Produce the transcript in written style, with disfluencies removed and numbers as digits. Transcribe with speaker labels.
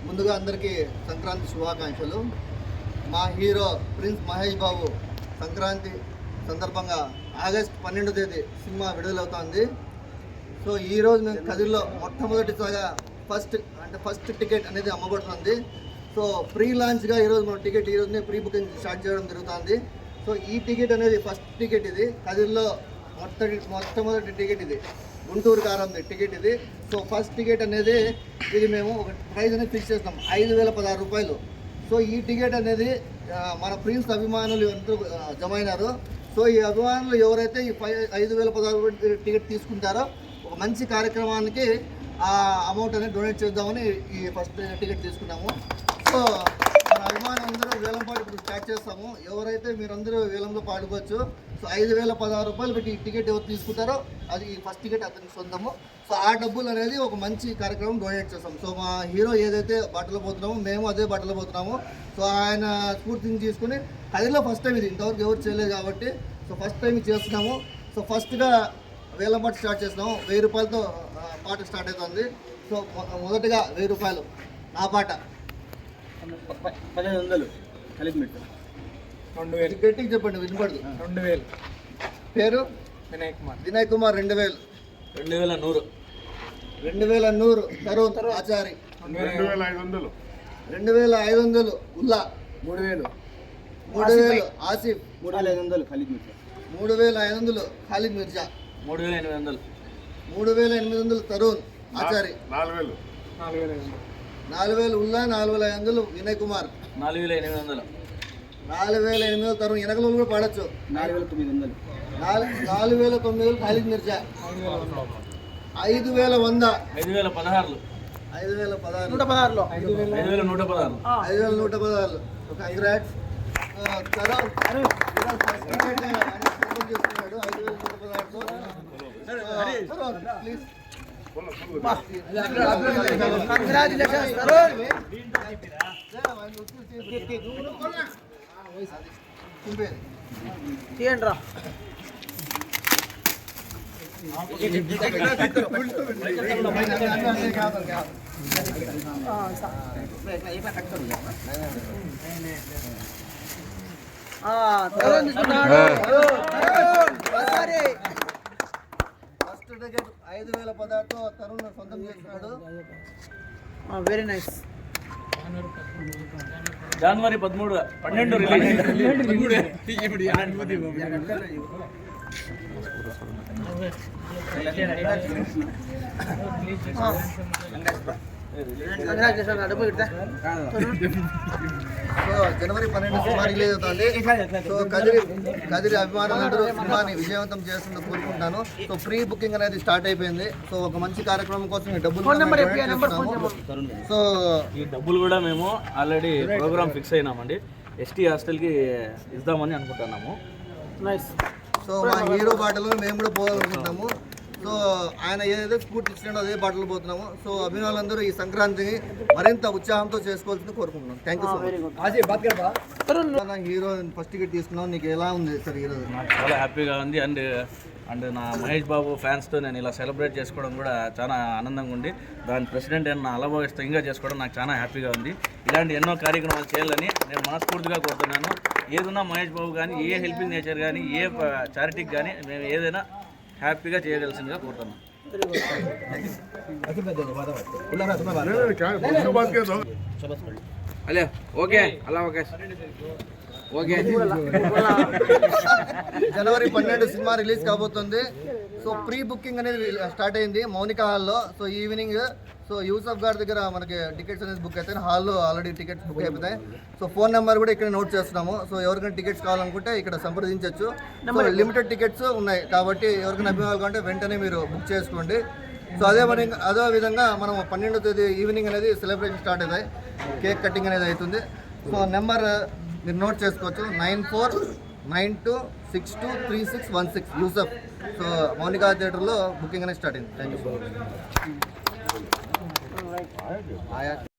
Speaker 1: ముందుగా అందరికీ సంక్రాంతి శుభాకాంక్షలు. మా హీరో ప్రిన్స్ మహేష్ బాబు సంక్రాంతి సందర్భంగా ఆగస్టు 12వ తేదీ సినిమా విడుదలవుతోంది. సో ఈరోజు మేము కదిరిలో మొట్టమొదటిసారిగా ఫస్ట్ టికెట్ అనేది అమ్మబడుతుంది. సో ప్రీ లాంచ్గా ఈరోజు మనం టికెట్ ఈరోజునే ప్రీ బుకింగ్ స్టార్ట్ చేయడం జరుగుతుంది. సో ఈ టికెట్ అనేది ఫస్ట్ టికెట్, ఇది కదిరిలో మొట్టమొదటి టికెట్, ఇది గుంటూరు కారంది టికెట్ ఇది. సో ఫస్ట్ టికెట్ అనేది ఇది మేము ఒక ప్రైజ్ అనేది ఫిక్స్ చేస్తాం, 5,016 రూపాయలు. సో ఈ టికెట్ అనేది మన ప్రిన్స్ అభిమానులు ఎంతో జమ అయినారు. సో ఈ అభిమానులు ఎవరైతే ఈ 5,016 టికెట్ తీసుకుంటారో ఒక మంచి కార్యక్రమానికి ఆ అమౌంట్ అనేది డొనేట్ చేద్దామని ఈ ఫస్ట్ టికెట్ తీసుకున్నాము. సో మన అభిమానులందరూ వేలం పాటు ఇప్పుడు స్టార్ట్ చేస్తాము. ఎవరైతే మీరందరూ వేలంలో పాడుకోవచ్చు. సో 5,016 రూపాయలు పెట్టి ఈ టికెట్ ఎవరు తీసుకుంటారో అది ఈ ఫస్ట్ టికెట్ అతనికి సొంతము. సో ఆ డబ్బులు అనేది ఒక మంచి కార్యక్రమం డొనేట్ చేస్తాం. సో మా హీరో ఏదైతే బట్టలు పోతున్నామో మేము అదే బట్టలు పోతున్నాము. సో ఆయన స్ఫూర్తిని తీసుకుని కదిలో ఫస్ట్ టైం ఇది, ఇంతవరకు ఎవరు చేయలేదు కాబట్టి సో ఫస్ట్ టైం చేస్తున్నాము. సో ఫస్ట్గా వేలం పాటు స్టార్ట్ చేస్తున్నాము. 1,000 రూపాయలతో పాట స్టార్ట్ అవుతుంది. సో మొదటగా 1,000 రూపాయలు నా పాట
Speaker 2: 1,500 కలిపి
Speaker 1: 2,000 గట్టికి చెప్పండి, వినపడదు.
Speaker 2: 2,000
Speaker 1: పేరు వినయ్ కుమార్ 2,000 2,100 తరుణ్ ఆచారి 2,500 ఉల్లా 3,000 ఆసిఫ్
Speaker 2: 3,500 ఖలీద్ మిర్జా
Speaker 1: 3,500 ఖాలిద్ మిర్జా 3,800 తరుణ్ ఆచారి 4,000 ఉల్లా 4,500 వినయ్ కుమార్ 4,800 తరుణ్. వెనకలు కూడా పాడచ్చు.
Speaker 2: 4,900
Speaker 1: 4,900 ఖాలిద్ మిర్జా 5,100 5,116 కంగ్రాట్స్. తరుణ్ చేస్తున్నాడు 5,116 ప్లీజ్.
Speaker 3: తీయండిరా.
Speaker 1: ఫస్ట్ టికెట్ 5,016తో తరుణ్ సొంతం చేస్తున్నాడు.
Speaker 3: Very nice.
Speaker 2: జనవరి 12 రిలీజ్.
Speaker 1: సో జనవరి 12 సినిమా రిలీజ్ అవుతుంది. సో కదిరి అభిమానులందరూ సినిమాని విజయవంతం చేస్తుందని కోరుకుంటాను. సో ప్రీ బుకింగ్ అనేది స్టార్ట్ అయిపోయింది. సో ఒక మంచి కార్యక్రమం కోసం ఈ డబ్బులు
Speaker 2: సో ఈ డబ్బులు కూడా మేము ఆల్రెడీ ప్రోగ్రామ్ ఫిక్స్ అయినామండి. ఎస్టీ హాస్టల్కి ఇద్దామని అనుకుంటున్నాము.
Speaker 3: నైస్.
Speaker 1: సో మా హీరో బాటలో మేము కూడా పోవాలనుకుంటున్నాము. సో ఆయన ఏదైతే స్ఫూర్తి ఇచ్చినాడో అదే బాటలు పోతున్నాము. సో అభిమానులందరూ ఈ సంక్రాంతిని మరింత ఉత్సాహంతో చేసుకోవాల్సింది కోరుకుంటున్నాం. Thank you so much. Hero first ticket తీసుకున్నాం, నీకు ఎలా ఉంది సార్ ఈరోజు?
Speaker 2: నాకు చాలా హ్యాపీగా ఉంది. అండ్ నా మహేష్ బాబు ఫ్యాన్స్తో నేను ఇలా సెలబ్రేట్ చేసుకోవడం కూడా చాలా ఆనందంగా ఉంది. దాని ప్రెసిడెంట్ నా అలభావిస్తో ఇంకా చేసుకోవడం నాకు చాలా హ్యాపీగా ఉంది. ఇలాంటి ఎన్నో కార్యక్రమాలు చేయాలని నేను మనస్ఫూర్తిగా కోరుతున్నాను. ఏదన్నా మహేష్ బాబు కానీ, ఏ హెల్పింగ్ నేచర్ కానీ, ఏ చారిటీకి కానీ మేము ఏదైనా హ్యాపీగా చేయగలిసిందిగా కోరుతున్నాను. ఓకే అలా ఓకే
Speaker 1: జనవరి 12 సినిమా రిలీజ్ కాబోతుంది. సో ప్రీ బుకింగ్ అనేది స్టార్ట్ అయింది మౌనిక హాల్లో. సో ఈవినింగ్ సో యూసఫ్ గారి దగ్గర మనకి టికెట్స్ అనేది బుక్ అవుతాయి. హాల్లో ఆల్రెడీ టికెట్స్ బుక్ అయిపోతాయి. సో ఫోన్ నెంబర్ కూడా ఇక్కడ నోట్ చేస్తున్నాము. సో ఎవరికైనా టికెట్స్ కావాలనుకుంటే ఇక్కడ సంప్రదించవచ్చు. సో లిమిటెడ్ టికెట్స్ ఉన్నాయి కాబట్టి ఎవరికైనా అభిమానులు కావాలంటే వెంటనే మీరు బుక్ చేసుకోండి. సో అదే విధంగా మనం 12వ తేదీ ఈవినింగ్ అనేది సెలబ్రేషన్ స్టార్ట్ అవుతాయి. కేక్ కటింగ్ అనేది అవుతుంది. సో నెంబర్ మీరు నోట్ చేసుకోవచ్చు, 9492623616 యూసఫ్. సో మౌనికా థియేటర్లో బుకింగ్ అనేది స్టార్ట్ అయింది. Thank you so much.